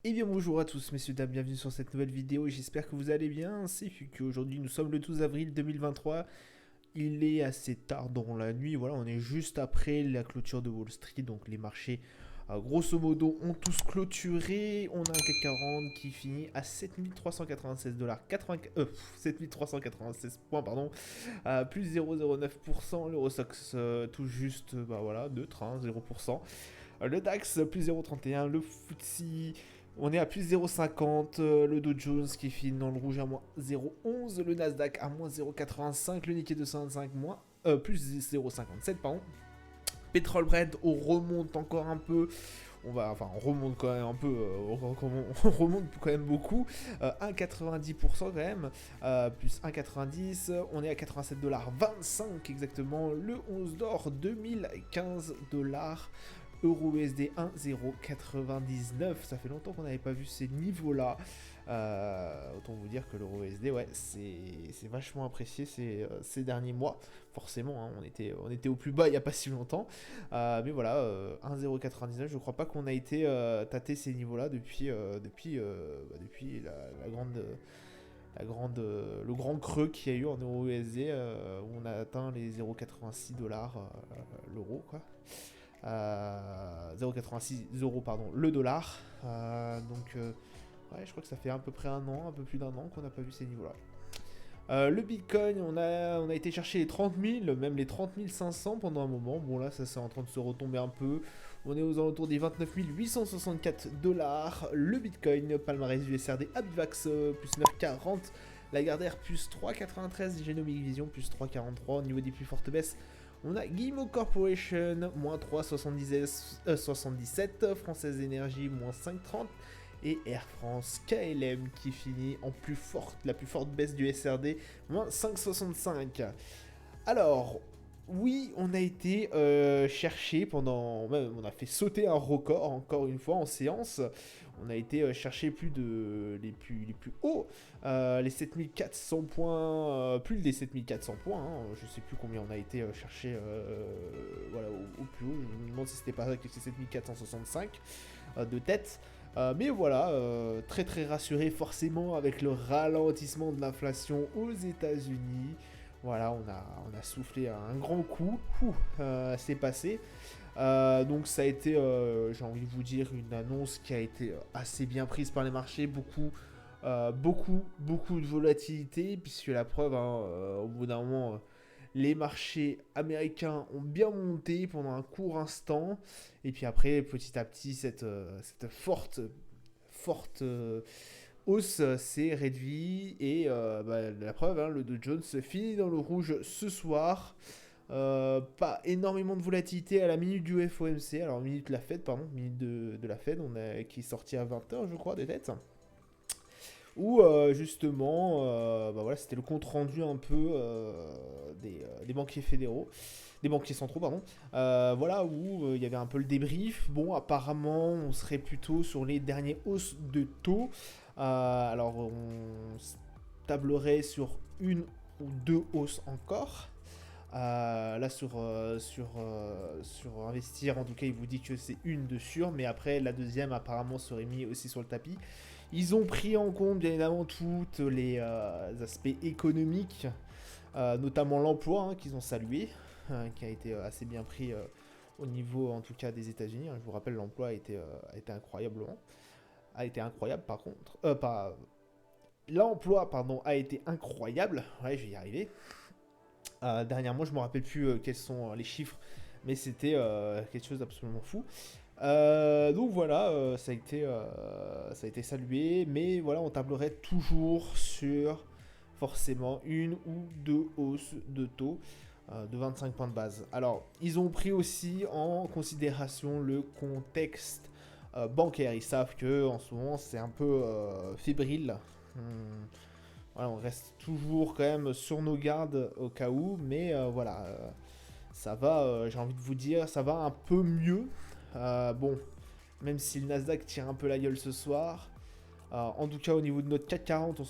Et bien bonjour à tous messieurs dames, bienvenue sur cette nouvelle vidéo, j'espère que vous allez bien, c'est qu'aujourd'hui nous sommes le 12 avril 2023, il est assez tard dans la nuit, voilà on est juste après la clôture de Wall Street, donc les marchés grosso modo ont tous clôturé, on a un CAC 40 qui finit à 7396 dollars, 7396 points pardon, plus 0,09%, l'Eurostox tout juste, bah voilà, neutre, 0%. Le DAX plus 0,31, le FTSE on est à plus 0,50, le Dow Jones qui finit dans le rouge à moins 0,11, le Nasdaq à moins 0,85, le Nikkei 225 plus 0,57 pardon. Pétrole Brent, on remonte encore un peu. On remonte quand même un peu, on remonte quand même beaucoup, 1,90% quand même, plus 1,90, on est à 87,25$ exactement, le 11 d'or 2015 dollars, euro USD 1,099, ça fait longtemps qu'on n'avait pas vu ces niveaux-là. Autant vous dire que l'euro USD, ouais, c'est vachement apprécié ces derniers mois. Forcément, hein, on était au plus bas il n'y a pas si longtemps. Mais voilà, 1,099, je crois pas qu'on a été tâter ces niveaux-là depuis le grand creux qu'il y a eu en euro USD où on a atteint les 0,86$ l'euro, quoi. 0,86 euros pardon, le dollar. Ouais, je crois que ça fait à peu près un peu plus d'un an qu'on n'a pas vu ces niveaux-là. Le Bitcoin, on a été chercher les 30 000, même les 30 500 pendant un moment. Bon là, ça c'est en train de se retomber un peu. On est aux alentours des 29 864 dollars. Le Bitcoin, palmarès du SRD, Abvax plus 9,40. Lagardère plus 3,93. Genomic Vision plus 3,43. Au niveau des plus fortes baisses, on a Guillemot Corporation, moins 3,77. Française Énergie, moins 5,30. Et Air France KLM qui finit en la plus forte baisse du SRD, moins 5,65. Alors, oui, on a été chercher on a fait sauter un record encore une fois en séance. On a été chercher les plus hauts, les 7400 points, plus des 7400 points, hein, je sais plus combien on a été chercher voilà, au plus haut, je me demande si c'était pas 7465 de tête. Mais voilà, très très rassuré forcément avec le ralentissement de l'inflation aux États-Unis. Voilà, on a soufflé un grand coup, c'est passé. Donc ça a été, j'ai envie de vous dire, une annonce qui a été assez bien prise par les marchés, beaucoup de volatilité, puisque la preuve, hein, au bout d'un moment, les marchés américains ont bien monté pendant un court instant, et puis après, petit à petit, cette forte hausse s'est réduite, et la preuve, hein, le Dow Jones finit dans le rouge ce soir. Pas énormément de volatilité à la minute du FOMC, alors minute de la Fed, pardon, minute de la Fed, qui est sorti à 20h, je crois, des têtes. Où justement, voilà, c'était le compte rendu un peu des banquiers fédéraux, des banquiers centraux, pardon. Voilà, où il y avait un peu le débrief. Bon, apparemment, on serait plutôt sur les dernières hausses de taux. Alors, on tablerait sur une ou deux hausses encore. Là sur investir, en tout cas il vous dit que c'est une de sûre, mais après la deuxième apparemment serait mise aussi sur le tapis. Ils ont pris en compte bien évidemment tous les aspects économiques, notamment l'emploi, hein, qu'ils ont salué, qui a été assez bien pris au niveau en tout cas des États-Unis, hein. Je vous rappelle, l'emploi a été incroyable par contre. L'emploi, pardon, a été incroyable. Ouais, je vais y arriver. Dernièrement, je me rappelle plus quels sont les chiffres, mais c'était quelque chose d'absolument fou. Donc voilà, ça a été salué, mais voilà, on tablerait toujours sur forcément une ou deux hausses de taux de 25 points de base. Alors, ils ont pris aussi en considération le contexte bancaire. Ils savent que en ce moment, c'est un peu fébrile. Voilà, on reste toujours quand même sur nos gardes au cas où, mais voilà, ça va, j'ai envie de vous dire, ça va un peu mieux. Bon, même si le Nasdaq tire un peu la gueule ce soir, en tout cas au niveau de notre CAC 40,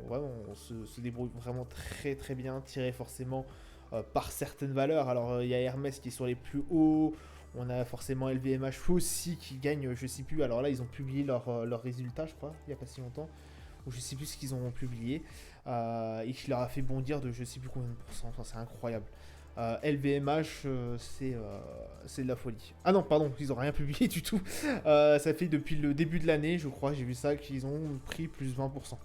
vraiment, se débrouille vraiment très très bien, tiré forcément par certaines valeurs. Alors il y a Hermès qui est sur les plus hauts, On a forcément LVMH aussi qui gagne, je sais plus. Alors là, ils ont publié leurs résultats, je crois, il n'y a pas si longtemps. Ou je sais plus ce qu'ils ont publié. Et qui leur a fait bondir de je sais plus combien de pourcents. Enfin, c'est incroyable. LVMH, c'est de la folie. Ah non, pardon, ils ont rien publié du tout. Ça fait depuis le début de l'année, je crois, j'ai vu ça, qu'ils ont pris plus 20%.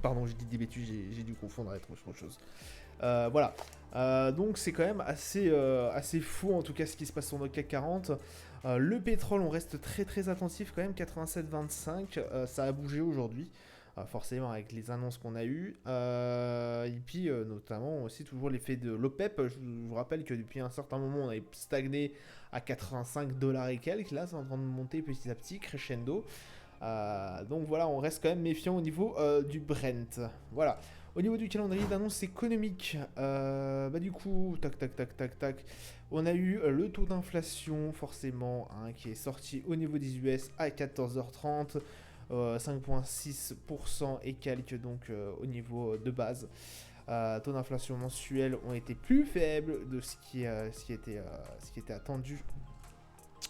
Pardon, j'ai dit des bêtises, j'ai dû confondre avec autre chose. Voilà. Donc c'est quand même assez fou en tout cas ce qui se passe sur notre CAC 40. Le pétrole, on reste très très attentif quand même, 87,25, ça a bougé aujourd'hui. Forcément avec les annonces qu'on a eues. Et puis notamment aussi toujours l'effet de l'OPEP. Je vous rappelle que depuis un certain moment on avait stagné à 85 $ et quelques. Là c'est en train de monter petit à petit, crescendo. Donc voilà, on reste quand même méfiant au niveau du Brent. Voilà. Au niveau du calendrier d'annonces économiques, du coup, tac, on a eu le taux d'inflation forcément qui est sorti au niveau des US à 14h30, 5,6% et quelques donc au niveau de base. Taux d'inflation mensuels ont été plus faibles de ce qui était attendu.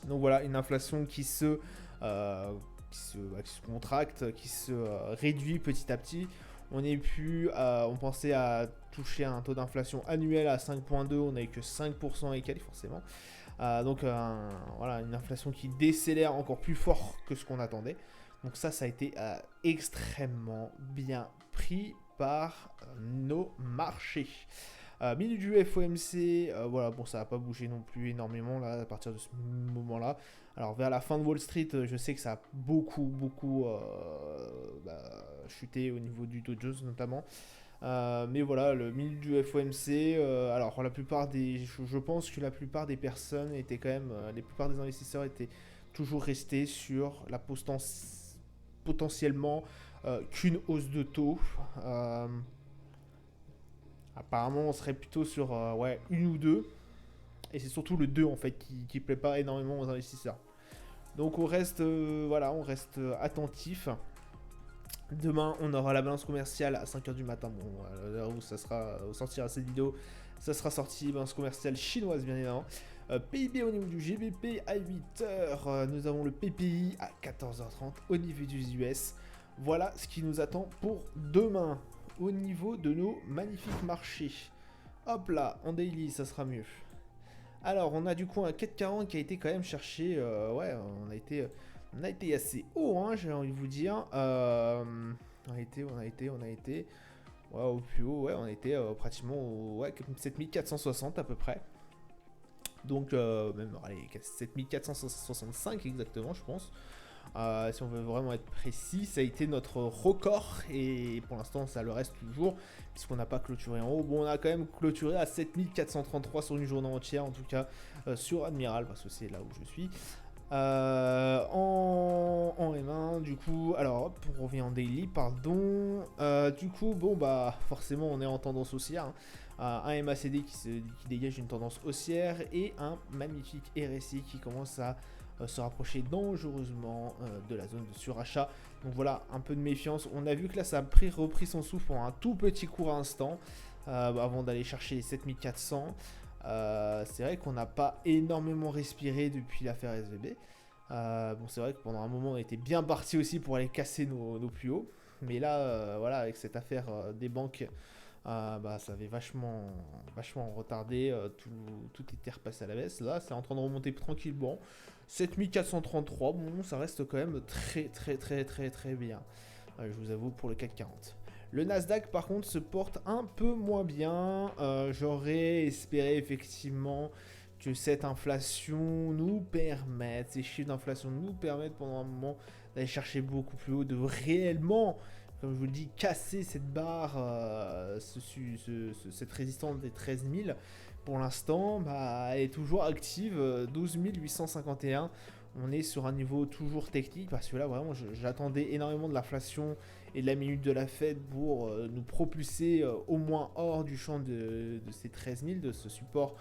Donc voilà, une inflation qui se contracte, qui se réduit petit à petit. On pensait à toucher un taux d'inflation annuel à 5,2, on n'avait que 5% et quelques forcément. Donc voilà, une inflation qui décélère encore plus fort que ce qu'on attendait. Donc ça a été extrêmement bien pris par nos marchés. Milieu du FOMC, voilà, bon, ça n'a pas bougé non plus énormément là, à partir de ce moment-là. Alors vers la fin de Wall Street, je sais que ça a beaucoup chuté au niveau du Dow Jones notamment. Mais voilà, le milieu du FOMC, alors je pense que la plupart des personnes étaient quand même, les plupart des investisseurs étaient toujours restés sur la potentiellement qu'une hausse de taux. Apparemment, on serait plutôt sur une ou deux. Et c'est surtout le 2 en fait qui plaît pas énormément aux investisseurs. Donc on reste attentif. Demain, on aura la balance commerciale à 5h du matin. Bon, à l'heure où ça sera sortira cette vidéo, ça sera sorti, balance commerciale chinoise bien évidemment. PIB au niveau du GBP à 8h. Nous avons le PPI à 14h30 au niveau des US. Voilà ce qui nous attend pour demain. Au niveau de nos magnifiques marchés. Hop là, en daily, ça sera mieux. Alors, on a du coup un CAC 40 qui a été quand même cherché. On a été assez haut, hein, j'ai envie de vous dire. On a été. Ouais, au plus haut, ouais, on a été pratiquement au 7460 à peu près. Donc, même, allez, 7465 exactement, je pense. Si on veut vraiment être précis, ça a été notre record et pour l'instant ça le reste toujours puisqu'on n'a pas clôturé en haut. Bon, on a quand même clôturé à 7433 sur une journée entière, en tout cas sur Admiral parce que c'est là où je suis. En M1 du coup, alors hop, on revient en daily, pardon. Du coup, bon bah forcément on est en tendance haussière. Un MACD qui dégage une tendance haussière et un magnifique RSI qui commence à se rapprocher dangereusement de la zone de surachat. Donc voilà, un peu de méfiance. On a vu que là ça a repris son souffle pour un tout petit court instant avant d'aller chercher les 7400. C'est vrai qu'on n'a pas énormément respiré depuis l'affaire SVB. Bon, c'est vrai que pendant un moment on était bien parti aussi pour aller casser nos plus hauts. Mais là, voilà, avec cette affaire des banques, ça avait vachement retardé. Tout était repassé à la baisse. Là, c'est en train de remonter tranquillement. 7433, bon, ça reste quand même très bien. Je vous avoue pour le CAC 40. Le Nasdaq par contre se porte un peu moins bien. J'aurais espéré effectivement que cette inflation nous permette, ces chiffres d'inflation nous permettent pendant un moment d'aller chercher beaucoup plus haut, de réellement, comme je vous le dis, casser cette barre, cette résistance des 13 000. Pour l'instant, elle est toujours active, 12 851. On est sur un niveau toujours technique parce que là, vraiment, j'attendais énormément de l'inflation et de la minute de la Fed pour nous propulser au moins hors du champ de ces 13 000, de ce support,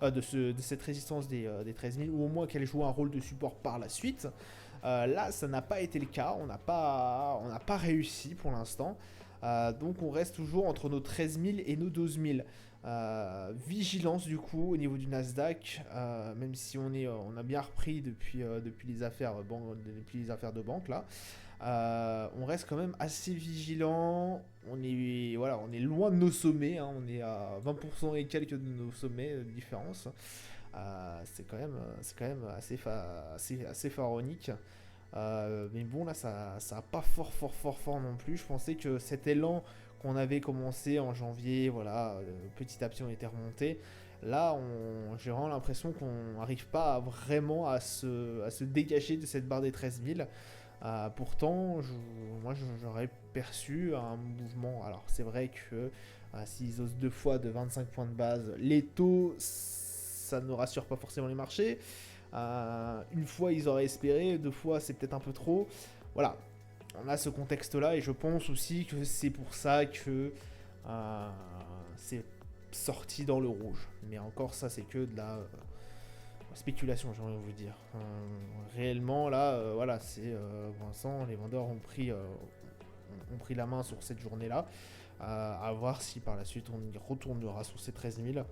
de cette résistance des 13 000, ou au moins qu'elle joue un rôle de support par la suite. Là, ça n'a pas été le cas. On n'a pas réussi pour l'instant. Donc on reste toujours entre nos 13 000 et nos 12 000. Vigilance du coup au niveau du Nasdaq, même si on a bien repris depuis les affaires, depuis les affaires de banque là. On reste quand même assez vigilant. On est loin de nos sommets, hein. On est à 20% et quelques de nos sommets de différence. C'est quand même assez pharaonique. Mais bon, là, ça a pas fort non plus. Je pensais que cet élan qu'on avait commencé en janvier, voilà, petit à petit, on était remonté. Là, j'ai vraiment l'impression qu'on n'arrive pas vraiment à se dégager de cette barre des 13 000. Pourtant, moi, j'aurais perçu un mouvement. Alors, c'est vrai que s'ils osent deux fois de 25 points de base, les taux, ça ne rassure pas forcément les marchés. Une fois, ils auraient espéré, deux fois, c'est peut-être un peu trop. Voilà, on a ce contexte-là et je pense aussi que c'est pour ça que c'est sorti dans le rouge. Mais encore, ça, c'est que de la spéculation, j'ai envie de vous dire. Réellement, là, voilà, pour l'instant, les vendeurs ont pris la main sur cette journée-là. À voir si par la suite on y retournera sur ces 13 000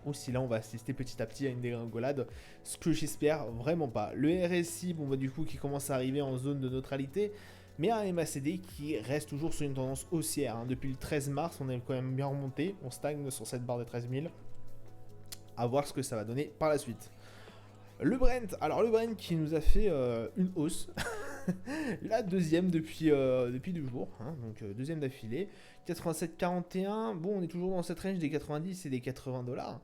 ou si là on va assister petit à petit à une dégringolade, ce que j'espère vraiment pas. Le RSI, bon bah du coup qui commence à arriver en zone de neutralité, mais un MACD qui reste toujours sur une tendance haussière, hein. Depuis le 13 mars, on est quand même bien remonté, on stagne sur cette barre des 13 000. À voir ce que ça va donner par la suite. Le Brent qui nous a fait une hausse, la deuxième depuis 2 jours, hein, donc deuxième d'affilée, 87,41, bon on est toujours dans cette range des 90 et des 80 dollars.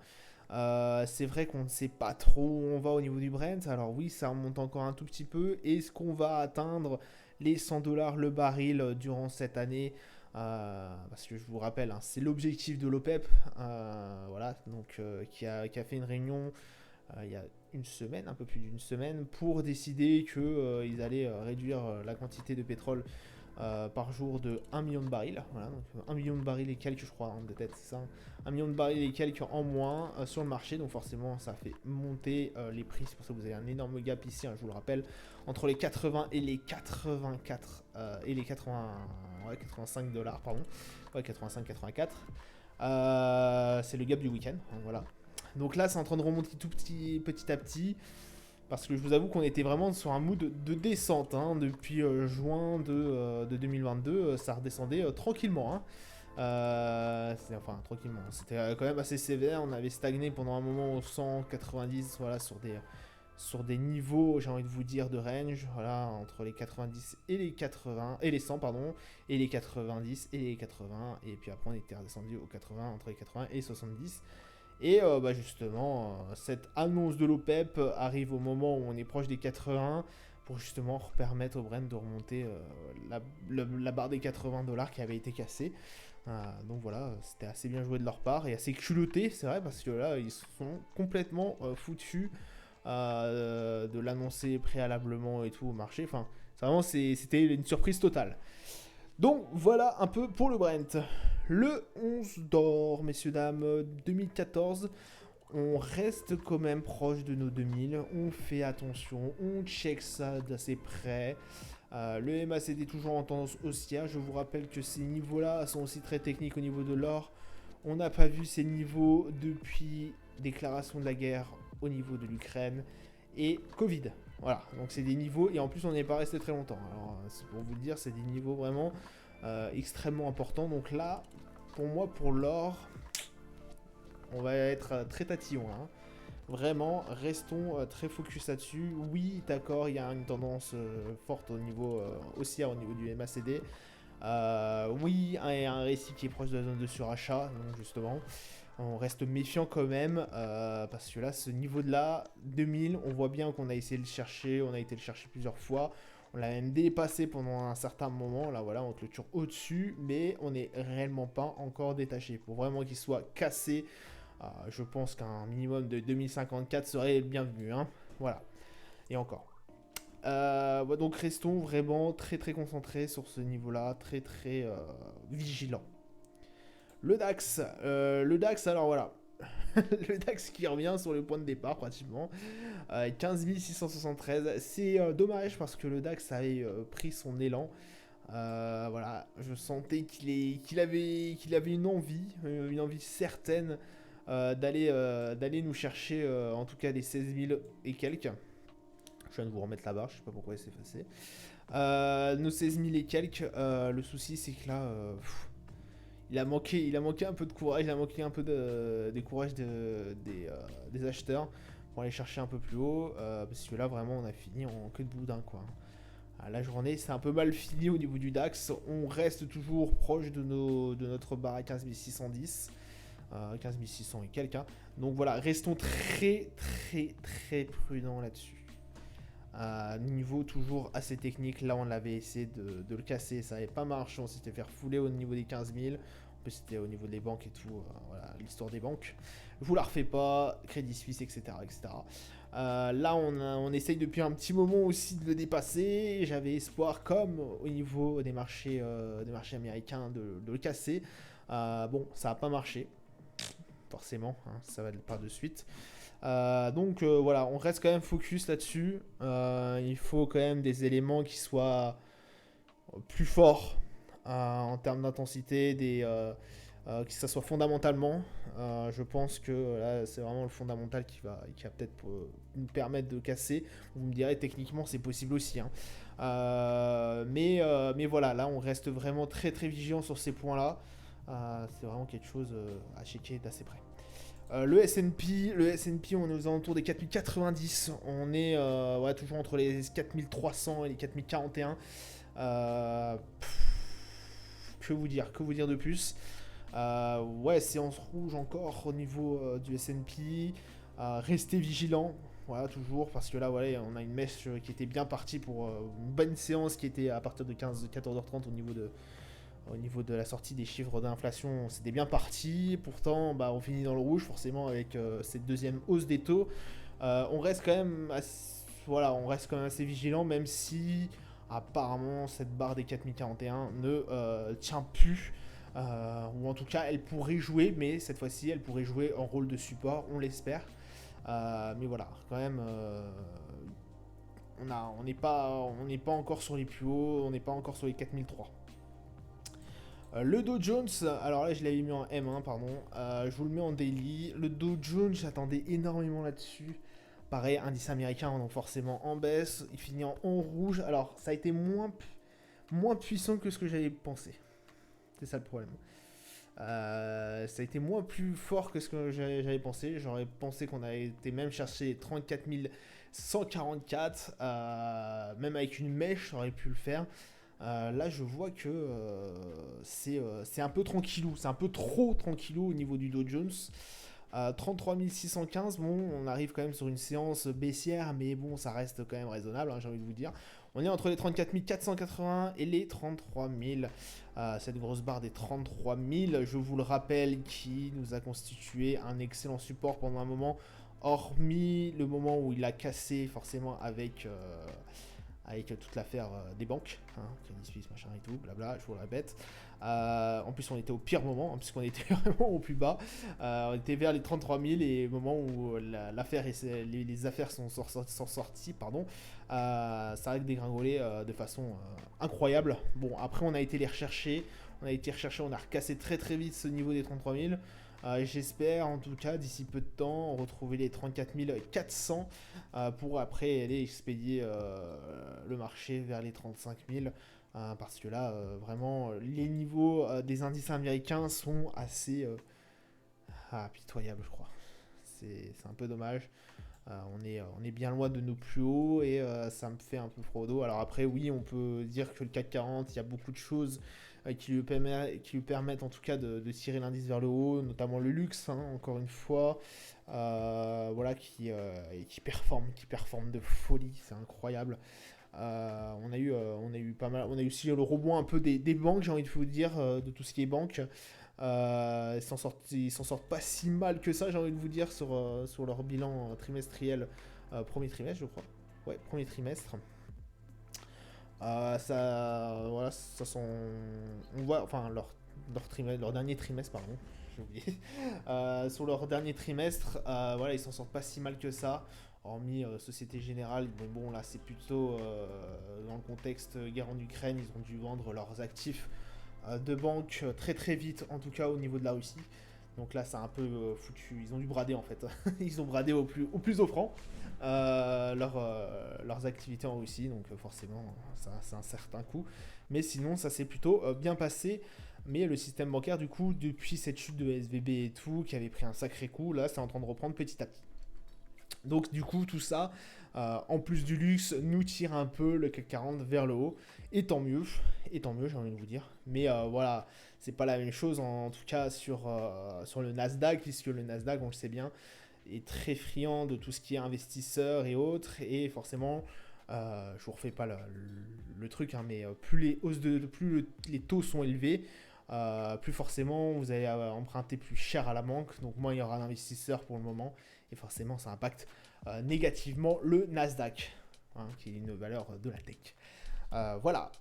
C'est vrai qu'on ne sait pas trop où on va au niveau du Brent, alors oui ça remonte encore un tout petit peu, est-ce qu'on va atteindre les 100 dollars le baril durant cette année? Parce que je vous rappelle, hein, c'est l'objectif de l'OPEP, voilà, donc qui a fait une réunion il y a une semaine, un peu plus d'une semaine, pour décider qu'ils allaient réduire la quantité de pétrole par jour de 1 million de barils. Voilà, donc 1 million de barils et quelques, je crois, hein, de tête, c'est ça. 1 million de barils et quelques en moins sur le marché, donc forcément ça fait monter les prix. C'est pour ça que vous avez un énorme gap ici, hein, je vous le rappelle, entre les 80 et les 84 et les 85 dollars, pardon. Ouais, 85-84. C'est le gap du week-end, hein, voilà. Donc là, c'est en train de remonter petit à petit. Parce que je vous avoue qu'on était vraiment sur un mood de descente. Hein. Depuis juin de 2022, ça redescendait tranquillement. Hein. Enfin, tranquillement. C'était quand même assez sévère. On avait stagné pendant un moment au 190, voilà, sur des niveaux, j'ai envie de vous dire, de range. Voilà, entre les 90 et les 80, et les 100, pardon, et les 90 et les 80. Et puis après, on était redescendu aux 80, entre les 80 et 70. Et justement, cette annonce de l'OPEP arrive au moment où on est proche des 80 pour justement permettre au Brent de remonter la barre des 80 dollars qui avait été cassée. Donc voilà, c'était assez bien joué de leur part et assez culotté, c'est vrai, parce que là, ils sont complètement foutus de l'annoncer préalablement et tout au marché. Enfin, c'était une surprise totale. Donc voilà un peu pour le Brent. Le 11 d'or, messieurs, dames, 2014, on reste quand même proche de nos 2000, on fait attention, on check ça d'assez près. Le MACD toujours en tendance haussière, je vous rappelle que ces niveaux-là sont aussi très techniques au niveau de l'or. On n'a pas vu ces niveaux depuis déclaration de la guerre au niveau de l'Ukraine et Covid. Voilà, donc c'est des niveaux, et en plus on n'est pas resté très longtemps. Alors c'est pour vous le dire, c'est des niveaux vraiment extrêmement importants. Donc là, pour moi, pour l'or, on va être très tatillon. Hein. Vraiment, restons très focus là-dessus. Oui, d'accord, il y a une tendance forte au niveau haussière au niveau du MACD. Oui, il y a un récit qui est proche de la zone de surachat, donc justement. On reste méfiant quand même, parce que là, ce niveau de là, 2000, on voit bien qu'on a essayé de le chercher, on a été le chercher plusieurs fois. On l'a même dépassé pendant un certain moment, là voilà, on clôture au-dessus, mais on n'est réellement pas encore détaché. Pour vraiment qu'il soit cassé, je pense qu'un minimum de 2054 serait bienvenu, hein. Voilà, et encore. Donc restons vraiment très concentrés sur ce niveau-là, très vigilants. Le DAX, alors voilà. Le DAX qui revient sur le point de départ pratiquement. 15 673. C'est dommage parce que le DAX avait pris son élan. Voilà, je sentais qu'il avait une envie certaine d'aller nous chercher, en tout cas les 16 000 et quelques. Je viens de vous remettre la barre, je sais pas pourquoi elle s'est effacée. Nos 16 000 et quelques, le souci c'est que là, il a manqué un peu de courage, il a manqué un peu de courage des acheteurs pour aller chercher un peu plus haut, parce que là vraiment on a fini en queue de boudin quoi. La journée c'est un peu mal fini au niveau du DAX, on reste toujours proche de notre barre à 15 610, 15 600 et quelques. Hein. Donc voilà, restons très très très prudents là-dessus. Niveau toujours assez technique, là on avait essayé de le casser, ça n'avait pas marché, on s'était fait refouler au niveau des 15 000. En plus c'était au niveau des banques et tout, voilà l'histoire des banques. Je vous la refais pas, Crédit Suisse, etc. etc. Là on essaye depuis un petit moment aussi de le dépasser, j'avais espoir comme au niveau des marchés américains de le casser. Bon ça n'a pas marché, forcément, hein, ça va pas de suite. Donc voilà, on reste quand même focus là-dessus. Il faut quand même des éléments qui soient plus forts en termes d'intensité, que ça soit fondamentalement. Je pense que là, c'est vraiment le fondamental qui va peut-être nous permettre de casser. Vous me direz, techniquement, c'est possible aussi. Hein. Mais voilà, là, on reste vraiment très très vigilant sur ces points-là. C'est vraiment quelque chose à checker d'assez près. Le S&P, on est aux alentours des 4090. On est ouais, toujours entre les 4300 et les 4041. Que vous dire de plus. Ouais, séance rouge encore au niveau du S&P. Restez vigilants, voilà, toujours, parce que là, voilà, on a une mèche qui était bien partie pour une bonne séance qui était à partir de 14h30 au niveau de la sortie des chiffres d'inflation, c'était bien parti. Pourtant, bah, on finit dans le rouge, forcément, avec cette deuxième hausse des taux. On reste quand même assez vigilant, même si apparemment cette barre des 4041 ne tient plus. Ou en tout cas, elle pourrait jouer, mais cette fois-ci, elle pourrait jouer en rôle de support, on l'espère. Mais voilà, quand même, on n'est pas encore sur les plus hauts, on n'est pas encore sur les 4003. Le Dow Jones, alors là je l'avais mis en M1, pardon, je vous le mets en daily. Le Dow Jones, j'attendais énormément là-dessus. Pareil, indice américain, donc forcément en baisse. Il finit en rouge. Alors ça a été moins puissant que ce que j'avais pensé. C'est ça le problème. Ça a été moins plus fort que ce que j'avais pensé. J'aurais pensé qu'on avait été même chercher 34 144. Même avec une mèche, j'aurais pu le faire. Là, je vois que c'est un peu tranquillou. C'est un peu trop tranquillou au niveau du Dow Jones. 33 615, bon, on arrive quand même sur une séance baissière, mais bon, ça reste quand même raisonnable, hein, j'ai envie de vous dire. On est entre les 34 480 et les 33 000. Cette grosse barre des 33 000, je vous le rappelle, qui nous a constitué un excellent support pendant un moment, hormis le moment où il a cassé forcément avec toute l'affaire des banques, hein, Crédit Suisse, machin et tout, blabla, je vous le répète. En plus, on était au pire moment, hein, puisqu'on était vraiment au plus bas. On était vers les 33 000 et au moment où l'affaire et les affaires sont sorties, pardon, ça a dégringolé de façon incroyable. Bon, après, on a été les rechercher. On a recassé très très vite ce niveau des 33 000. J'espère en tout cas d'ici peu de temps retrouver les 34 400 pour après aller expédier le marché vers les 35 000 parce que là vraiment les niveaux des indices américains sont assez pitoyables je crois. C'est un peu dommage. On est bien loin de nos plus hauts et ça me fait un peu froid au dos. Alors après oui on peut dire que le CAC 40 il y a beaucoup de choses qui lui permettent en tout cas de tirer l'indice vers le haut, notamment le luxe, hein, encore une fois, voilà, qui performe de folie, c'est incroyable. On a eu pas mal, on a eu aussi le rebond un peu des banques, j'ai envie de vous dire, de tout ce qui est banque. Ils s'en sortent pas si mal que ça, j'ai envie de vous dire, sur leur bilan trimestriel, premier trimestre, je crois. Ouais, premier trimestre. Voilà, on voit, enfin, leur dernier trimestre, pardon, j'ai oublié. Sur leur dernier trimestre, voilà, ils s'en sortent pas si mal que ça. hormis Société Générale, mais bon là c'est plutôt dans le contexte guerre en Ukraine, ils ont dû vendre leurs actifs de banque très très vite, en tout cas au niveau de la Russie. Donc là, c'est un peu foutu. Ils ont dû brader en fait. Ils ont bradé au plus offrant leurs activités en Russie. Donc forcément, ça c'est un certain coût. Mais sinon, ça s'est plutôt bien passé. Mais le système bancaire, du coup, depuis cette chute de SVB et tout, qui avait pris un sacré coup, là, c'est en train de reprendre petit à petit. Donc du coup, tout ça, en plus du luxe, nous tire un peu le CAC 40 vers le haut. Et tant mieux, j'ai envie de vous dire. Mais voilà, c'est pas la même chose en tout cas sur le Nasdaq, puisque le Nasdaq, on le sait bien, est très friand de tout ce qui est investisseurs et autres. Et forcément, je vous refais pas le truc, hein, mais plus les taux sont élevés, plus forcément vous allez emprunter plus cher à la banque, donc moins il y aura d'investisseurs pour le moment, et forcément ça impacte négativement le Nasdaq, hein, qui est une valeur de la tech. Voilà,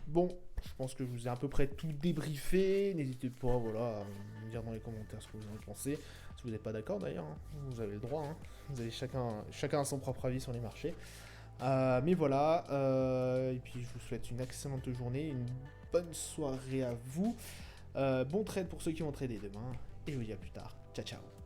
bon, je pense que je vous ai à peu près tout débriefé, n'hésitez pas voilà, à me dire dans les commentaires ce que vous en pensez, si vous n'êtes pas d'accord d'ailleurs, hein, vous avez le droit, hein, vous avez chacun a son propre avis sur les marchés. Mais voilà, et puis je vous souhaite une excellente journée, une bonne soirée à vous. Bon trade pour ceux qui vont trader demain, et je vous dis à plus tard. Ciao ciao.